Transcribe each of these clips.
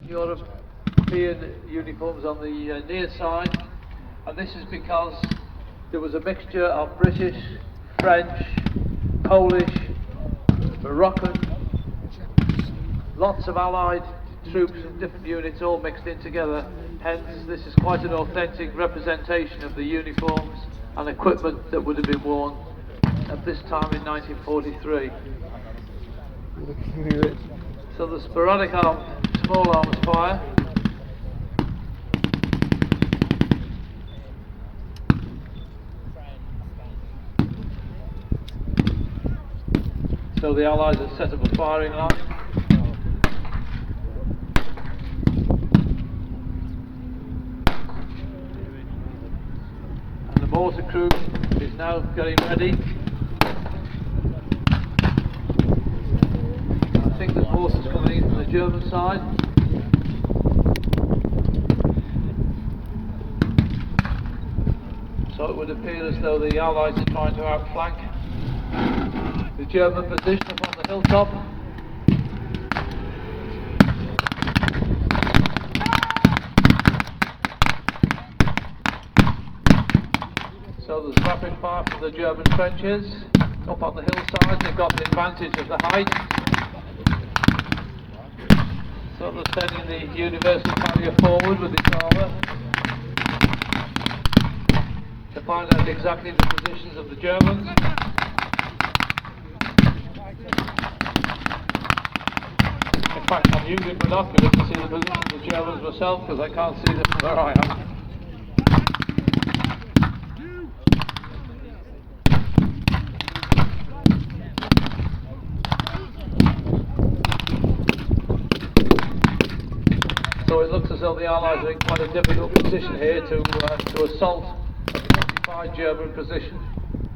European uniforms on the near side, and this is because there was a mixture of British, French, Polish, Moroccan, lots of Allied troops and different units all mixed in together. Hence, this is quite an authentic representation of the uniforms and equipment that would have been worn at this time in 1943. So the sporadic small arms fire. So the Allies have set up a firing line. And the mortar crew is now getting ready. I think the mortars coming in from the German side. So it would appear as though the Allies are trying to outflank the German position up on the hilltop. So there's rapid fire from the German trenches up on the hillside. They've got the advantage of the height. So they're sending the universal carrier forward with its armour to find out exactly the positions of the Germans. In fact, I'm using binoculars to see the position of the Germans myself because I can't see them from where I am. So it looks as though the Allies are in quite a difficult position here to assault a fortified German position.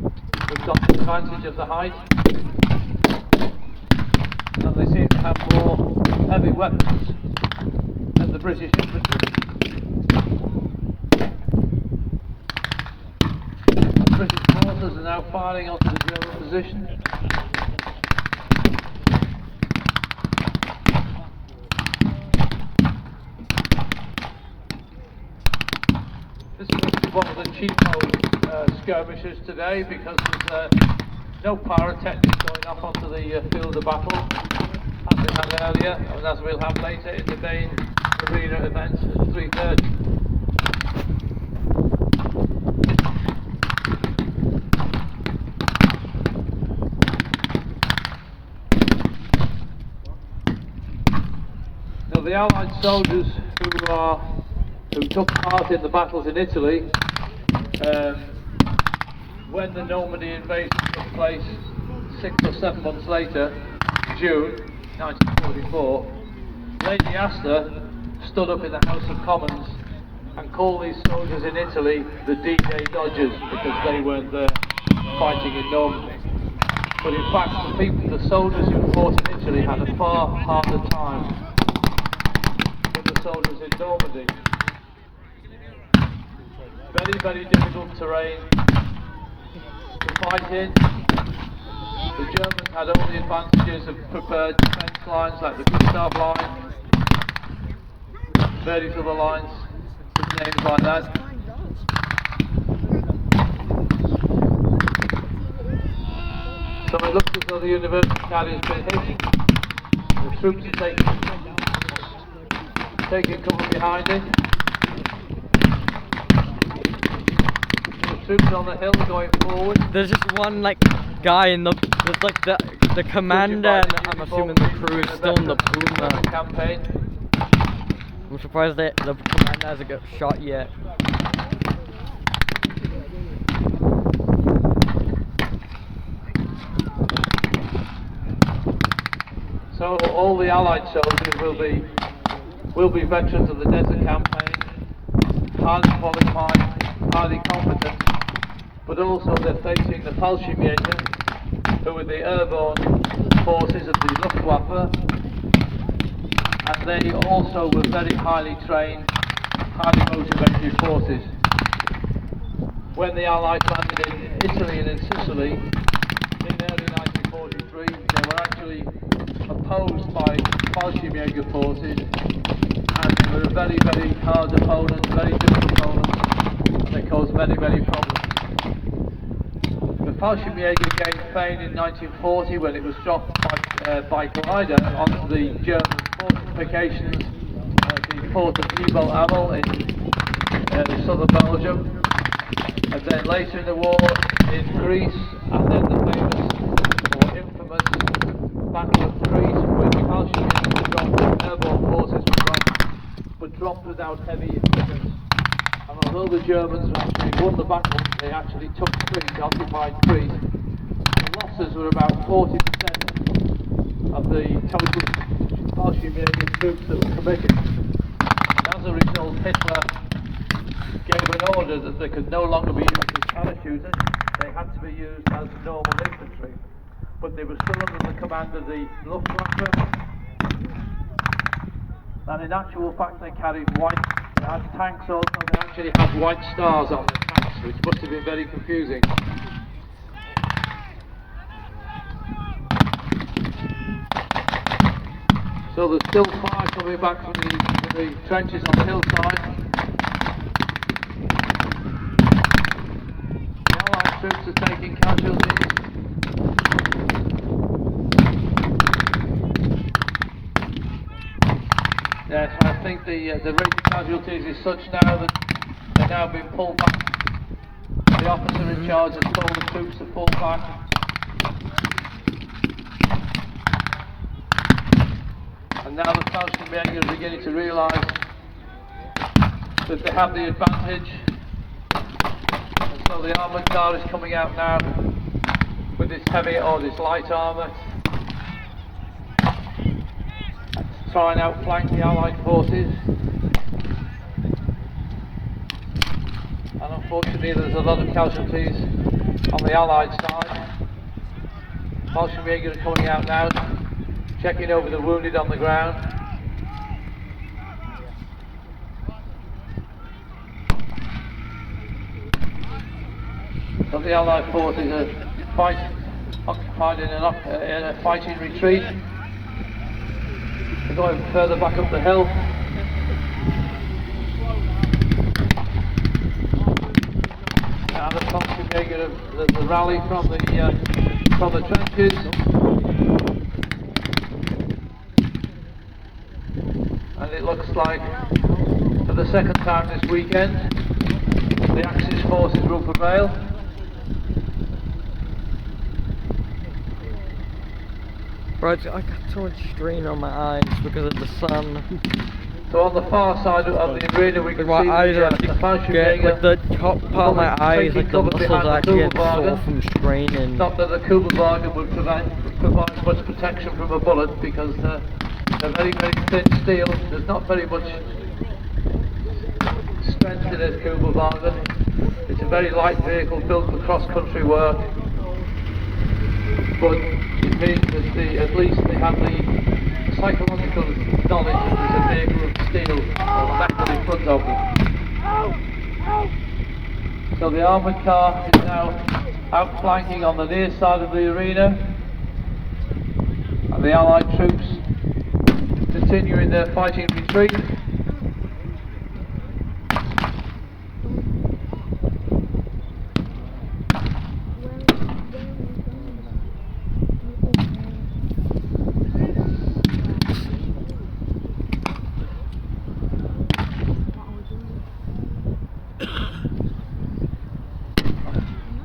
We've got the advantage of the height, and they seem to have more heavy weapons than the British infantry. The British mortars are now firing onto the German position. This must be one of the cheapo skirmishes today because there's no pyrotechnics going off onto the field of battle as we had earlier, and as we'll have later in the main arena events at 3:30. Now the Allied soldiers who took part in the battles in Italy when the Normandy invasion took place 6 or 7 months later, June 1944, Lady Astor stood up in the House of Commons and called these soldiers in Italy the D-Day Dodgers because they weren't there fighting in Normandy. But in fact, the soldiers who fought in Italy had a far harder time than the soldiers in Normandy. Very, very difficult terrain to fight in. The Germans had all the advantages of prepared defence lines like the Gustav line, various other lines with names like that. So it looks as though the universal carrier has been hit. The troops are taking cover behind it. Troops on the hill going forward. There's just one guy in the commander, and I'm assuming the crew is still in the Puma campaign. I'm surprised that the commander hasn't got shot yet. So all the Allied soldiers will be veterans of the desert campaign, highly qualified, highly competent, but also they're facing the Fallschirmjäger, who are the airborne forces of the Luftwaffe, and they also were very highly trained, highly motivated forces. When the Allies landed in Italy and in Sicily in early 1943, they were actually opposed by Fallschirmjäger forces they're a very, very hard opponent, very difficult opponent, and they cause many, many problems. The Fallschirmjäger gained fame in 1940 when it was dropped by glider onto the German fortifications at the port of Amel in southern Belgium. And then later in the war in Greece, and then the famous or infamous Battle of Crete, which Fallschirmjäger airborne forces were dropped without heavy equipment. And although the Germans actually won the battle, they actually took Crete, occupied Crete. The losses were about 40% of the total Fallschirmjäger troops that were committed. And as a result, Hitler gave an order that they could no longer be used as parachutists, they had to be used as normal infantry. But they were still under the command of the Luftwaffe, and in actual fact they carried they had tanks also, they actually had white stars on the tanks, which must have been very confusing. So there's still fire coming back from the trenches on the hillside. Troops are taking casualties. Yes, I think the rate of casualties is such now that they're now being pulled back. The officer in charge has told the troops to fall back. And now the Fallschirmjäger are beginning to realise that they have the advantage. So the armoured car is coming out now with this heavy or this light armour to try and outflank the Allied forces. And unfortunately there's a lot of casualties on the Allied side. Fallschirmjäger are coming out now, checking over the wounded on the ground. So the Allied forces are occupied in a fighting retreat. They're going further back up the hill. And the Fallschirmjäger the rally from the trenches. And it looks like for the second time this weekend the Axis forces will prevail. Right, I got so much strain on my eyes because of the sun. So on the far side of the arena we can see the Fallschirmjäger, like the top part of my eyes, like the muscles are actually getting sore from straining. Not that the Kugelwagen would provide much protection from a bullet because they're very, very thin steel. There's not very much strength in this Kugelwagen. It's a very light vehicle built for cross-country work. But it means that at least they have the psychological knowledge that there's a vehicle of steel or metal in front of them. So the armoured car is now outflanking on the near side of the arena, and the Allied troops continuing their fighting retreat.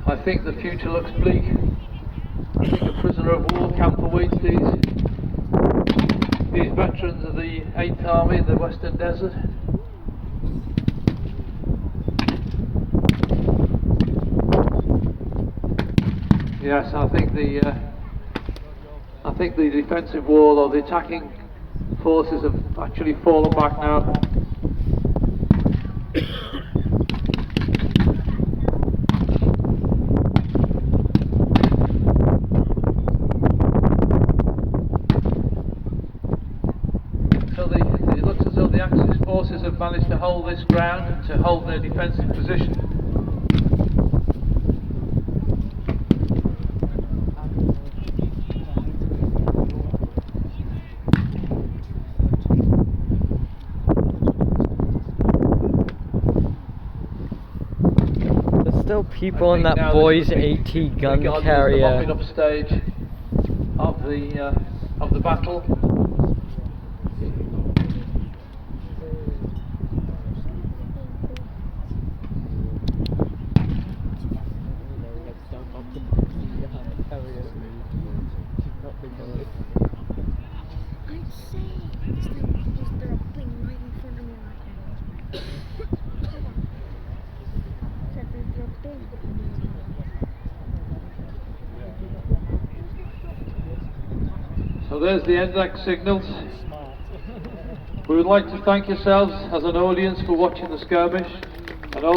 I think the future looks bleak. I think a prisoner of war camp awaits these veterans of the 8th Army in the Western Desert. Yes, I think the defensive wall or the attacking forces have actually fallen back now. It looks as though the Axis forces have managed to hold this ground and to hold their defensive position. still people in I think that now boys this would be AT gun regarded as the carrier. mopping up stage of the battle. I'd say it's like because they're upping right in front of me right now. Hold on. Said they're dropping. So there's the NDAC signals. We would like to thank yourselves as an audience for watching the skirmish.